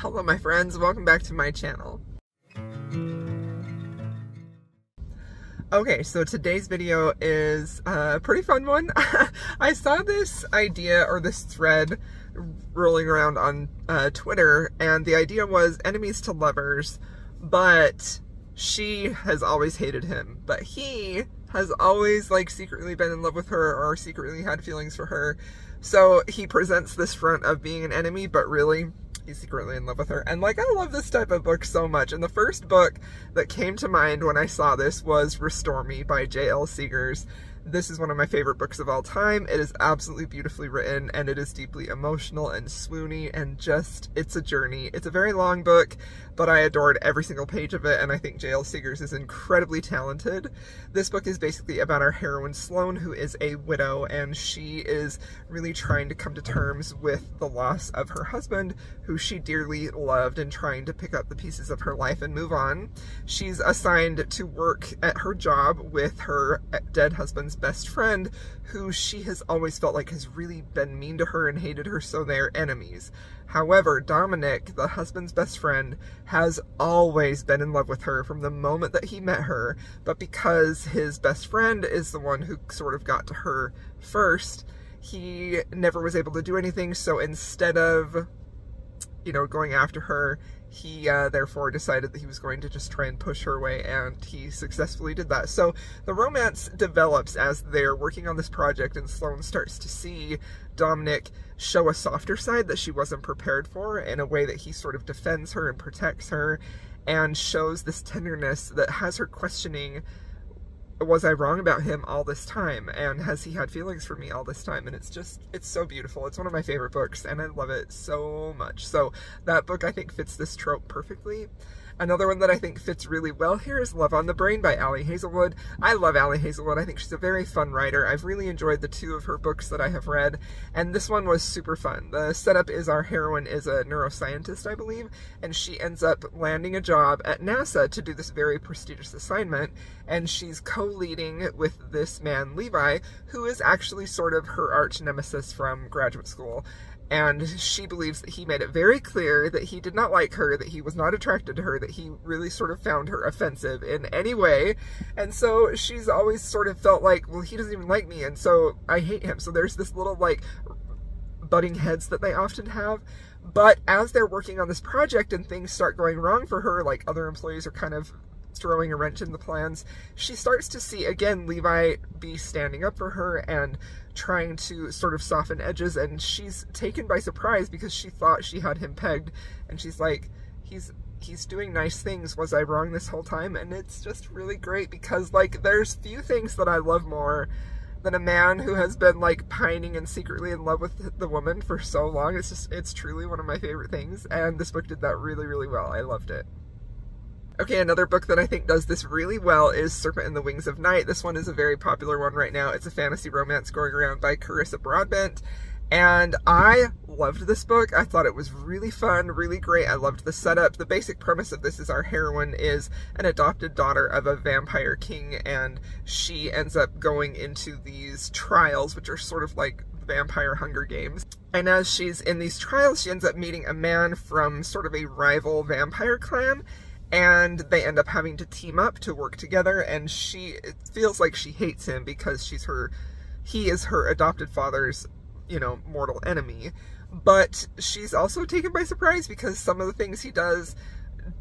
Hello my friends, welcome back to my channel. Okay, so today's video is a pretty fun one. I saw this idea or this thread rolling around on Twitter, and the idea was enemies to lovers, but she has always hated him, but he has always like secretly been in love with her or secretly had feelings for her. So he presents this front of being an enemy, but really he's secretly in love with her. And like, I love this type of book so much. And the first book that came to mind when I saw this was Restore Me by J.L. Seegers. This is one of my favorite books of all time. It is absolutely beautifully written, and it is deeply emotional and swoony, and just, it's a journey. It's a very long book, but I adored every single page of it, and I think J.L. Seegers is incredibly talented. This book is basically about our heroine Sloane, who is a widow, and she is really trying to come to terms with the loss of her husband, who she dearly loved, and trying to pick up the pieces of her life and move on. She's assigned to work at her job with her dead husband's best friend, who she has always felt like has really been mean to her and hated her, so they're enemies. However, Dominic, the husband's best friend, has always been in love with her from the moment that he met her, but because his best friend is the one who sort of got to her first, he never was able to do anything, so instead of, you know, going after her, he therefore decided that he was going to just try and push her away, and he successfully did that. So the romance develops as they're working on this project, and Sloane starts to see Dominic show a softer side that she wasn't prepared for, in a way that he sort of defends her and protects her, and shows this tenderness that has her questioning, was I wrong about him all this time, and has he had feelings for me all this time? And it's just, it's so beautiful. It's one of my favorite books, and I love it so much. So that book, I think, fits this trope perfectly. Another one that I think fits really well here is Love on the Brain by Ali Hazelwood. I love Ali Hazelwood. I think she's a very fun writer. I've really enjoyed the two of her books that I have read, and this one was super fun. The setup is our heroine is a neuroscientist, I believe, and she ends up landing a job at NASA to do this very prestigious assignment, and she's co-leading with this man, Levi, who is actually sort of her arch nemesis from graduate school. And she believes that he made it very clear that he did not like her, that he was not attracted to her, that he really sort of found her offensive in any way. And so she's always sort of felt like, well, he doesn't even like me, and so I hate him. So there's this little, like, butting heads that they often have. But as they're working on this project and things start going wrong for her, like other employees are kind of throwing a wrench in the plans, she starts to see, again, Levi be standing up for her and trying to sort of soften edges, and she's taken by surprise because she thought she had him pegged, and she's like, he's doing nice things, was I wrong this whole time? And it's just really great because, like, there's few things that I love more than a man who has been, like, pining and secretly in love with the woman for so long. It's just, it's truly one of my favorite things, and this book did that really, really well. I loved it. Okay, another book that I think does this really well is Serpent and the Wings of Night. This one is a very popular one right now. It's a fantasy romance going around by Carissa Broadbent, and I loved this book. I thought it was really fun, really great. I loved the setup. The basic premise of this is our heroine is an adopted daughter of a vampire king, and she ends up going into these trials, which are sort of like vampire Hunger Games. And as she's in these trials, she ends up meeting a man from sort of a rival vampire clan, and they end up having to team up to work together, and it feels like she hates him because he is her adopted father's, you know, mortal enemy. But she's also taken by surprise because some of the things he does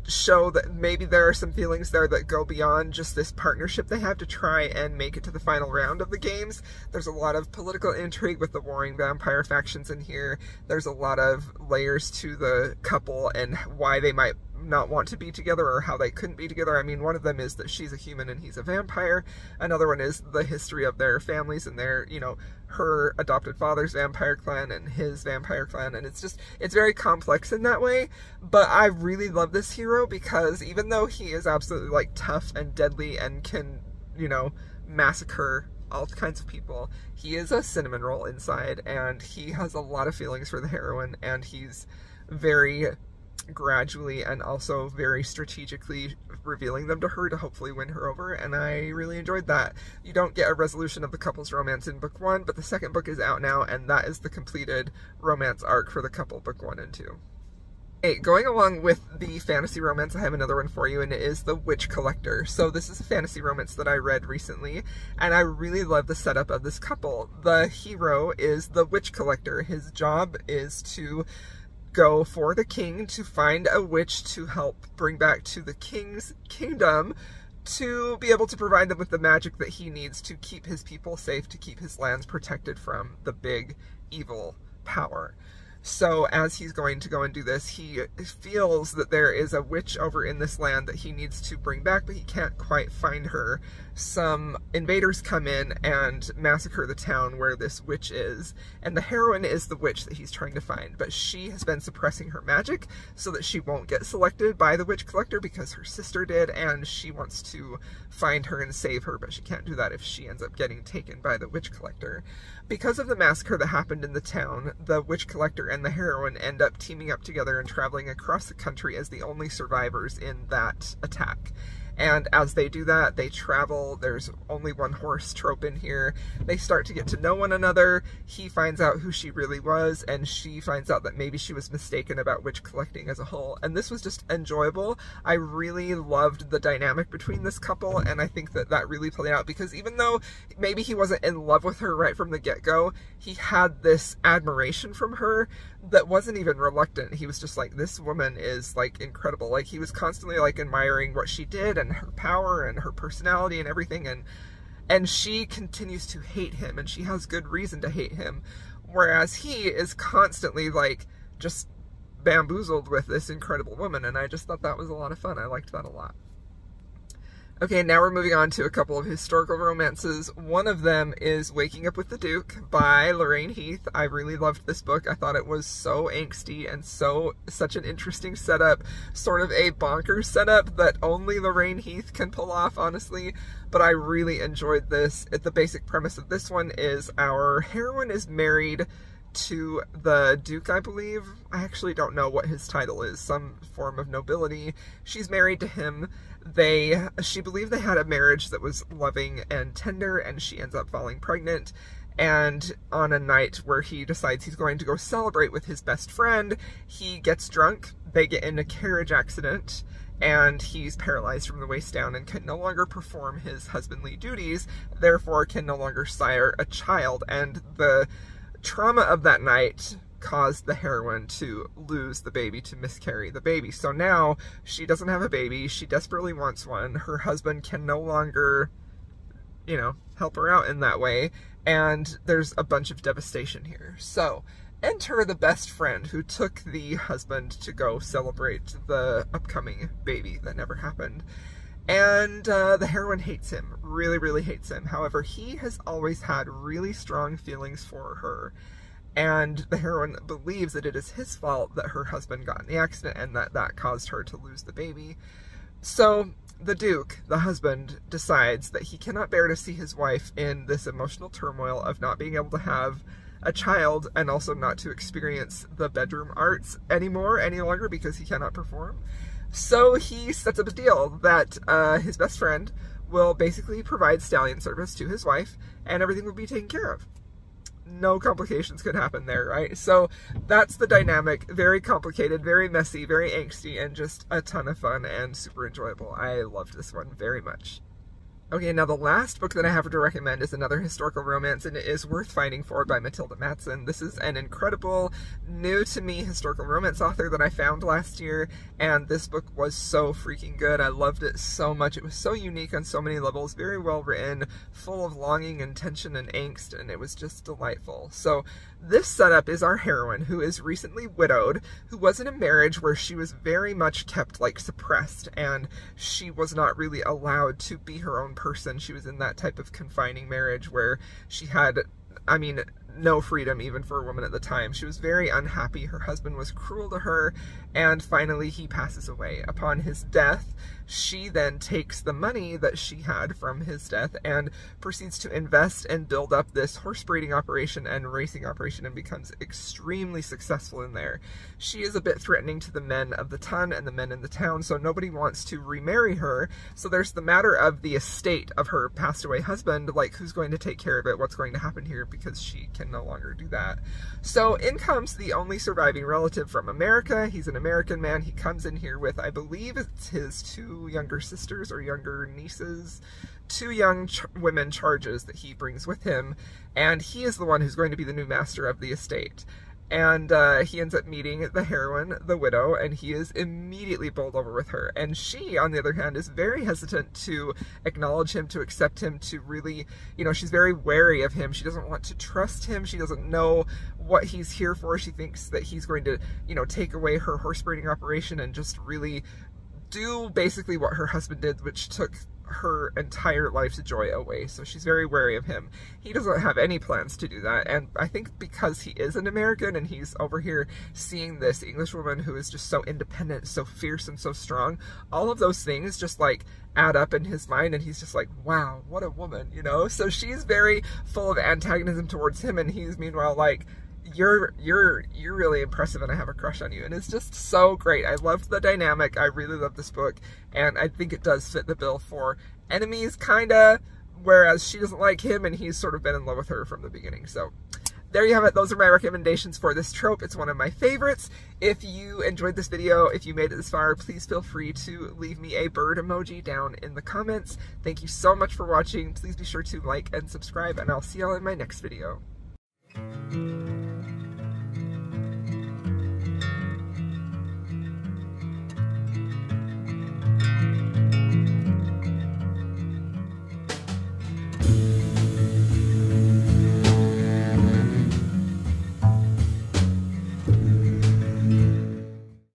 show that maybe there are some feelings there that go beyond just this partnership they have to try and make it to the final round of the games. There's a lot of political intrigue with the warring vampire factions in here. There's a lot of layers to the couple and why they might not want to be together or how they couldn't be together. I mean, one of them is that she's a human and he's a vampire. Another one is the history of their families and their, you know, her adopted father's vampire clan and his vampire clan, and it's very complex in that way. But I really love this hero because even though he is absolutely, like, tough and deadly and can, you know, massacre all kinds of people, he is a cinnamon roll inside, and he has a lot of feelings for the heroine, and he's very gradually and also very strategically revealing them to her to hopefully win her over, and I really enjoyed that. You don't get a resolution of the couple's romance in book 1, but the second book is out now, and that is the completed romance arc for the couple, book 1 and 2. Hey, going along with the fantasy romance, I have another one for you, and it is The Witch Collector. So this is a fantasy romance that I read recently, and I really love the setup of this couple. The hero is the Witch Collector. His job is to go for the king to find a witch to help bring back to the king's kingdom to be able to provide them with the magic that he needs to keep his people safe, to keep his lands protected from the big evil power. So as he's going to go and do this, he feels that there is a witch over in this land that he needs to bring back, but he can't quite find her. Some invaders come in and massacre the town where this witch is, and the heroine is the witch that he's trying to find, but she has been suppressing her magic so that she won't get selected by the Witch Collector because her sister did, and she wants to find her and save her, but she can't do that if she ends up getting taken by the Witch Collector. Because of the massacre that happened in the town, the Witch Collector and the heroine end up teaming up together and traveling across the country as the only survivors in that attack. And as they do that, they travel. There's only one horse trope in here. They start to get to know one another. He finds out who she really was, and she finds out that maybe she was mistaken about witch collecting as a whole. And this was just enjoyable. I really loved the dynamic between this couple, and I think that that really played out, because even though maybe he wasn't in love with her right from the get-go, he had this admiration from her that wasn't even reluctant. He was just like, this woman is like incredible. Like, he was constantly like admiring what she did and her power and her personality and everything, and she continues to hate him, and she has good reason to hate him, whereas he is constantly like just bamboozled with this incredible woman. And I just thought that was a lot of fun. I liked that a lot. Okay, now we're moving on to a couple of historical romances. One of them is Waking Up with the Duke by Lorraine Heath. I really loved this book. I thought it was so angsty and such an interesting setup, sort of a bonkers setup that only Lorraine Heath can pull off, honestly. But I really enjoyed this. The basic premise of this one is our heroine is married to the Duke, I believe. I actually don't know what his title is, some form of nobility. She's married to him. She believed they had a marriage that was loving and tender, and she ends up falling pregnant. And on a night where he decides he's going to go celebrate with his best friend, he gets drunk, they get in a carriage accident, and he's paralyzed from the waist down and can no longer perform his husbandly duties, therefore can no longer sire a child. And the trauma of that night caused the heroine to lose the baby, to miscarry the baby. So now she doesn't have a baby. She desperately wants one. Her husband can no longer, you know, help her out in that way. And there's a bunch of devastation here. So enter the best friend who took the husband to go celebrate the upcoming baby that never happened. And the heroine hates him, really, really hates him. However, he has always had really strong feelings for her. And the heroine believes that it is his fault that her husband got in the accident and that caused her to lose the baby. So the Duke, the husband, decides that he cannot bear to see his wife in this emotional turmoil of not being able to have a child, and also not to experience the bedroom arts any longer because he cannot perform. So he sets up a deal that his best friend will basically provide stallion service to his wife, and everything will be taken care of. No complications could happen there, right? So that's the dynamic. Very complicated, very messy, very angsty, and just a ton of fun and super enjoyable. I loved this one very much. Okay, now the last book that I have to recommend is another historical romance, and it is Worth Fighting For by Matilda Matson. This is an incredible, new-to-me historical romance author that I found last year, and this book was so freaking good. I loved it so much. It was so unique on so many levels, very well written, full of longing and tension and angst, and it was just delightful. So this setup is our heroine, who is recently widowed, who was in a marriage where she was very much kept, like, suppressed, and she was not really allowed to be her own person. She was in that type of confining marriage where she had, I mean, no freedom even for a woman at the time. She was very unhappy. Her husband was cruel to her, and finally he passes away. Upon his death, she then takes the money that she had from his death and proceeds to invest and build up this horse breeding operation and racing operation, and becomes extremely successful in there. She is a bit threatening to the men of the ton and the men in the town, so nobody wants to remarry her. So there's the matter of the estate of her passed away husband, like who's going to take care of it, what's going to happen here, because she can no longer do that. So in comes the only surviving relative from America. He's an American man. He comes in here with, I believe it's his 2 younger sisters or younger nieces, 2 young women charges that he brings with him, and he is the one who's going to be the new master of the estate. And he ends up meeting the heroine, the widow, and he is immediately bowled over with her. And she, on the other hand, is very hesitant to acknowledge him, to accept him, to really, you know, she's very wary of him. She doesn't want to trust him. She doesn't know what he's here for. She thinks that he's going to, you know, take away her horse breeding operation and just really do basically what her husband did, which took her entire life's joy away. So she's very wary of him. He doesn't have any plans to do that, and I think because he is an American and he's over here seeing this English woman who is just so independent, so fierce, and so strong, all of those things just like add up in his mind, and he's just like, wow, what a woman, you know? So she's very full of antagonism towards him, and he's meanwhile like, you're really impressive and I have a crush on you. And it's just so great. I love the dynamic. I really love this book, and I think it does fit the bill for enemies, kinda, whereas she doesn't like him and he's sort of been in love with her from the beginning. So there you have it. Those are my recommendations for this trope. It's one of my favorites. If you enjoyed this video, if you made it this far, please feel free to leave me a bird emoji down in the comments. Thank you so much for watching. Please be sure to like and subscribe, and I'll see y'all in my next video.